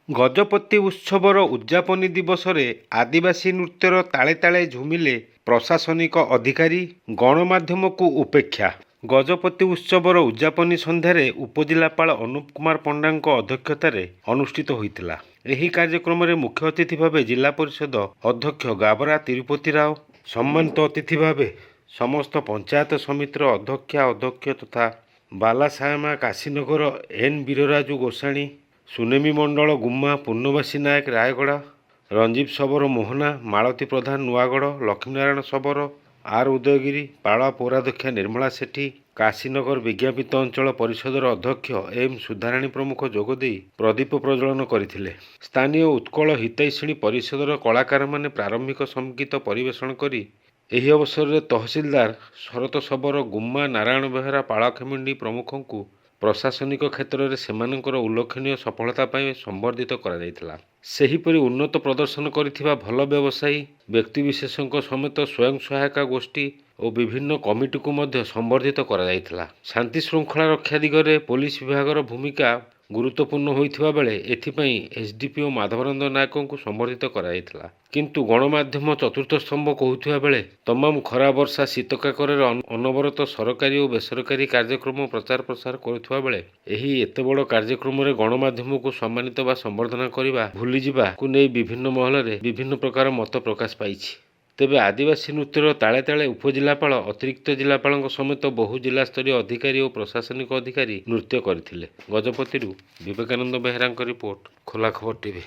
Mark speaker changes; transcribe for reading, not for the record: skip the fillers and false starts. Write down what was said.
Speaker 1: ଗଜପତି ଉତ୍ସବର ଉଦ୍ଯାପନୀ ଦିବସରେ ଆଦିବାସୀ ନୃତ୍ୟର ତାଳେ ତାଳେ ଝୁମିଲେ ପ୍ରଶାସନିକ ଅଧିକାରୀ, ଗଣମାଧ୍ୟମକୁ ଉପେକ୍ଷା। ଗଜପତି ଉତ୍ସବର ଉଦ୍ଯାପନୀ ସନ୍ଧ୍ୟାରେ ଉପଜିଲ୍ଲାପାଳ ଅନୁପ କୁମାର ପଣ୍ଡାଙ୍କ ଅଧ୍ୟକ୍ଷତାରେ ଅନୁଷ୍ଠିତ ହୋଇଥିଲା। ଏହି କାର୍ଯ୍ୟକ୍ରମରେ ମୁଖ୍ୟ ଅତିଥି ଭାବେ ଜିଲ୍ଲା ପରିଷଦ ଅଧ୍ୟକ୍ଷ ଗାବରା ତିରୁପତି ରାଓ, ସମ୍ମାନିତ ଅତିଥି ଭାବେ ସମସ୍ତ ପଞ୍ଚାୟତ ସମିତିର ଅଧ୍ୟକ୍ଷା ଅଧ୍ୟକ୍ଷ ତଥା ବାଲାସାମା କାଶୀନଗର ଏନ୍ ବୀରରାଜୁ ଗୋସାଣୀ, ସୁନେମୀ ମଣ୍ଡଳ ଗୁମ୍ମା, ପୂର୍ଣ୍ଣବାସୀ ନାୟକ ରାୟଗଡ଼ା, ରଞ୍ଜୀବ ଶବର ମୋହନା, ମାଳତୀ ପ୍ରଧାନ ନୂଆଗଡ଼, ଲକ୍ଷ୍ମୀନାରାୟଣ ଶବର ଆର୍ ଉଦୟଗିରି, ପାଳା ପୌରାଧ୍ୟକ୍ଷା ନିର୍ମଳା ସେଠୀ, କାଶୀନଗର ବିଜ୍ଞାପିତ ଅଞ୍ଚଳ ପରିଷଦର ଅଧ୍ୟକ୍ଷ ଏମ୍ ସୁଧାରାଣୀ ପ୍ରମୁଖ ଯୋଗଦେଇ ପ୍ରଦୀପ ପ୍ରଜ୍ୱଳନ କରିଥିଲେ। ସ୍ଥାନୀୟ ଉତ୍କଳ ହିତୈଷିଣୀ ପରିଷଦର କଳାକାରମାନେ ପ୍ରାରମ୍ଭିକ ସଙ୍ଗୀତ ପରିବେଷଣ କରି ଏହି ଅବସରରେ ତହସିଲଦାର ଶରତ ଶବର, ଗୁମ୍ମା, ନାରାୟଣ ବେହେରା, ପାଳଖେମୁଣ୍ଡି ପ୍ରମୁଖଙ୍କୁ ପ୍ରଶାସନିକ କ୍ଷେତ୍ରରେ ସେମାନଙ୍କର ଉଲ୍ଲେଖନୀୟ ସଫଳତା ପାଇଁ ସମ୍ବର୍ଦ୍ଧିତ କରାଯାଇଥିଲା। ସେହିପରି ଉନ୍ନତ ପ୍ରଦର୍ଶନ କରିଥିବା ଭଲ ବ୍ୟବସାୟୀ ବ୍ୟକ୍ତିବିଶେଷଙ୍କ ସମେତ ସ୍ୱୟଂ ସହାୟକା ଗୋଷ୍ଠୀ ଓ ବିଭିନ୍ନ କମିଟିକୁ ମଧ୍ୟ ସମ୍ବର୍ଦ୍ଧିତ କରାଯାଇଥିଲା। ଶାନ୍ତି ଶୃଙ୍ଖଳା ରକ୍ଷା ଦିଗରେ ପୋଲିସ ବିଭାଗର ଭୂମିକା ଗୁରୁତ୍ୱପୂର୍ଣ୍ଣ ହୋଇଥିବା ବେଳେ ଏଥିପାଇଁ ଏସ୍ଡିପିଓ ମାଧବରଞ୍ଜନ ନାୟକଙ୍କୁ ସମ୍ବର୍ଦ୍ଧିତ କରାଯାଇଥିଲା। କିନ୍ତୁ ଗଣମାଧ୍ୟମ ଚତୁର୍ଥ ସ୍ତମ୍ଭ କହୁଥିବା ବେଳେ ତମାମ ଖରା ବର୍ଷା ଶୀତ କାକରରେ ଅନବରତ ସରକାରୀ ଓ ବେସରକାରୀ କାର୍ଯ୍ୟକ୍ରମ ପ୍ରଚାର ପ୍ରସାର କରୁଥିବା ବେଳେ ଏହି ଏତେ ବଡ଼ କାର୍ଯ୍ୟକ୍ରମରେ ଗଣମାଧ୍ୟମକୁ ସମ୍ମାନିତ ବା ସମ୍ବର୍ଦ୍ଧନା କରିବା ଭୁଲିଯିବାକୁ ନେଇ ବିଭିନ୍ନ ମହଲରେ ବିଭିନ୍ନ ପ୍ରକାର ମତ ପ୍ରକାଶ ପାଇଛି। ତେବେ ଆଦିବାସୀ ନୃତ୍ୟର ତାଳେ ତାଳେ ଉପଜିଲ୍ଲାପାଳ, ଅତିରିକ୍ତ ଜିଲ୍ଲାପାଳଙ୍କ ସମେତ ବହୁ ଜିଲ୍ଲାସ୍ତରୀୟ ଅଧିକାରୀ ଓ ପ୍ରଶାସନିକ ଅଧିକାରୀ ନୃତ୍ୟ କରିଥିଲେ। ଗଜପତିରୁ ବିବେକାନନ୍ଦ ବେହେରାଙ୍କ ରିପୋର୍ଟ, ଖୋଲା ଖବର ଟିଭି।